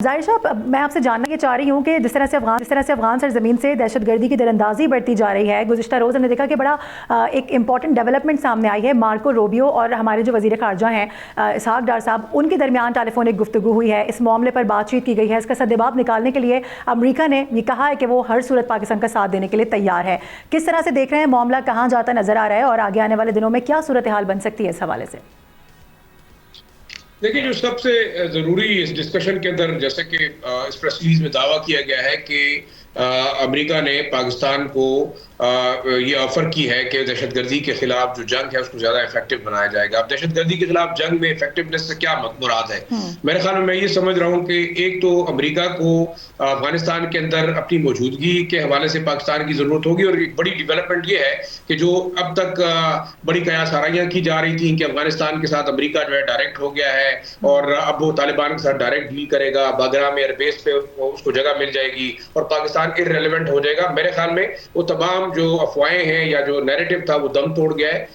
ظاہر صاحب، میں آپ سے جاننا یہ چاہ رہی ہوں کہ جس طرح سے افغان سرزمین سے دہشت گردی کی دراندازی بڑھتی جا رہی ہے، گزشتہ روز ہم نے دیکھا کہ بڑا ایک امپورٹنٹ ڈیولپمنٹ سامنے آئی ہے۔ مارکو روبیو اور ہمارے جو وزیر خارجہ ہیں اسحاق ڈار صاحب، ان کے درمیان ٹیلی فونک گفتگو ہوئی ہے، اس معاملے پر بات چیت کی گئی ہے۔ اس کا سدباب نکالنے کے لیے امریکہ نے یہ کہا ہے کہ وہ ہر صورت پاکستان کا ساتھ دینے کے لیے تیار ہے۔ کس طرح سے دیکھ رہے ہیں معاملہ، کہاں جاتا نظر آ رہا ہے اور آگے آنے والے دنوں میں کیا صورتحال بن سکتی ہے اس حوالے سے؟ دیکھیں، جو سب سے ضروری اس ڈسکشن کے اندر، جیسے کہ اس پریس ریلیز میں دعویٰ کیا گیا ہے کہ امریکہ نے پاکستان کو یہ آفر کی ہے کہ دہشت گردی کے خلاف جو جنگ ہے اس کو زیادہ افیکٹو بنایا جائے گا۔ اب دہشت گردی کے خلاف جنگ میں افیکٹونیس سے کیا مراد ہے؟ میرے خیال میں یہ سمجھ رہا ہوں کہ ایک تو امریکہ کو افغانستان کے اندر اپنی موجودگی کے حوالے سے پاکستان کی ضرورت ہوگی، اور ایک بڑی ڈیولپمنٹ یہ ہے کہ جو اب تک بڑی قیاس آرائیاں کی جا رہی تھیں کہ افغانستان کے ساتھ امریکہ جو ہے ڈائریکٹ ہو گیا ہے اور اب وہ طالبان کے ساتھ ڈائریکٹ ڈیل کرے گا، باگرام ایئر بیس پہ اس کو جگہ مل جائے گی اور پاکستان ارریلیونٹ ہو جائے گا۔ میرے خیال میں وہ تمام جو افواہیں ہیں یا جو نیریٹو تھا وہ دم توڑ گیا ہے۔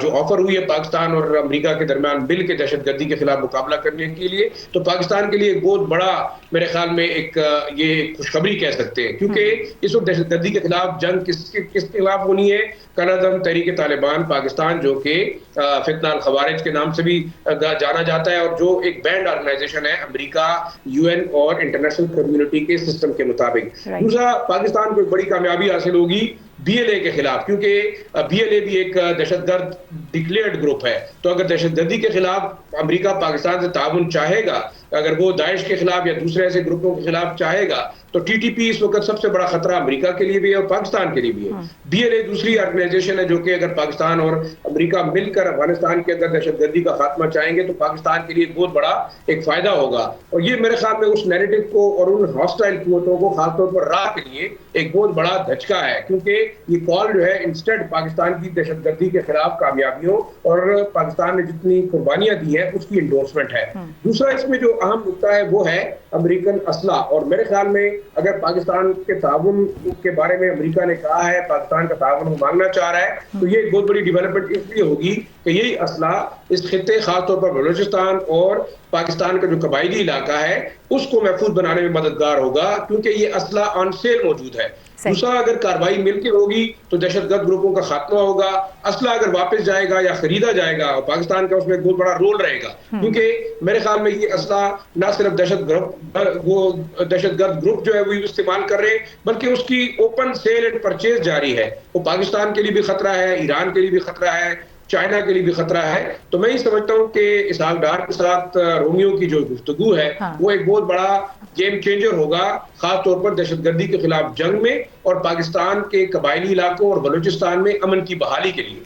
جو آفر ہوئی ہے پاکستان اور امریکہ کے درمیان مل کے دہشت گردی کے خلاف مقابلہ کرنے کے لیے، تو پاکستان کے لیے ایک بہت بڑا، میرے خیال میں ایک یہ خوشخبری کہہ سکتے ہیں، کیونکہ اس وقت دہشت گردی کے خلاف جنگ کس کے خلاف ہونی ہے؟ کالعدم تحریک طالبان پاکستان، جو کہ فتنہ الخوارج کے نام سے بھی جانا جاتا ہے اور جو ایک بینڈ آرگنائزیشن ہے امریکہ، یو این اور انٹرنیشنل کمیونٹی کے سسٹم کے مطابق۔ دوسرا، پاکستان کو ایک بڑی کامیابی حاصل ہوگی بی ایل اے کے خلاف، کیونکہ بی ایل اے بھی ایک دہشت گرد ڈکلیئرڈ گروپ ہے۔ تو اگر دہشت گردی کے خلاف امریکہ پاکستان سے تعاون چاہے گا، اگر وہ داعش کے خلاف یا دوسرے ایسے گروپوں کے خلاف چاہے گا، تو ٹی ٹی پی اس وقت سب سے بڑا خطرہ امریکہ کے لیے بھی ہے اور پاکستان کے لیے بھی ہے۔ بی ایل اے دوسری آرگنائزیشن ہے جو کہ اگر پاکستان اور امریکہ مل کر افغانستان کے اندر دہشت گردی کا خاتمہ چاہیں گے تو پاکستان کے لیے ایک بہت بڑا ایک فائدہ ہوگا، اور یہ میرے خیال میں اس نیریٹو کو اور ان ہاسٹائل قوتوں کو خاص طور پر راہ کے لیے ایک بہت بڑا دھچکا ہے، کیونکہ یہ کال جو ہے انسٹیڈ پاکستان کی دہشت گردی کے خلاف کامیابیوں اور پاکستان نے جتنی قربانیاں دی ہیں اس کی انڈورسمنٹ ہے۔ دوسرا اس میں جو اہم نکتہ ہے وہ ہے امریکن اسلحہ، اور میرے خیال میں اگر پاکستان کے تعاون کے بارے میں امریکہ نے کہا ہے، پاکستان کا تعاون مانگنا چاہ رہا ہے، تو یہ ایک بہت بڑی ڈیولپمنٹ اس لیے ہوگی کہ یہی اسلحہ اس خطے، خاص طور پر بلوچستان اور پاکستان کا جو قبائلی علاقہ ہے، اس کو محفوظ بنانے میں مددگار ہوگا، کیونکہ یہ اسلحہ آن سیل موجود ہے۔ دوسرا، اگر کارروائی مل کے ہوگی تو دہشت گرد گروپوں کا خاتمہ ہوگا، اسلحہ اگر واپس جائے گا یا خریدا جائے گا اور پاکستان کا اس میں ایک بہت بڑا رول رہے گا، کیونکہ میرے خیال میں یہ اسلحہ نہ صرف دہشت گرد گروپ جو ہے وہ استعمال کر رہے ہیں، بلکہ اس کی اوپن سیل اینڈ پرچیز جاری ہے۔ وہ پاکستان کے لیے بھی خطرہ ہے، ایران کے لیے بھی خطرہ ہے، چائنا کے لیے بھی خطرہ ہے۔ تو میں یہ سمجھتا ہوں کہ اسحاق ڈار کے ساتھ رومیو کی جو گفتگو ہے وہ ایک بہت بڑا گیم چینجر ہوگا، خاص طور پر دہشت گردی کے خلاف جنگ میں اور پاکستان کے قبائلی علاقوں اور بلوچستان میں امن کی بحالی کے لیے۔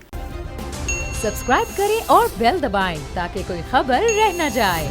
سبسکرائب کریں اور بیل دبائیں تاکہ کوئی خبر رہ نہ جائے۔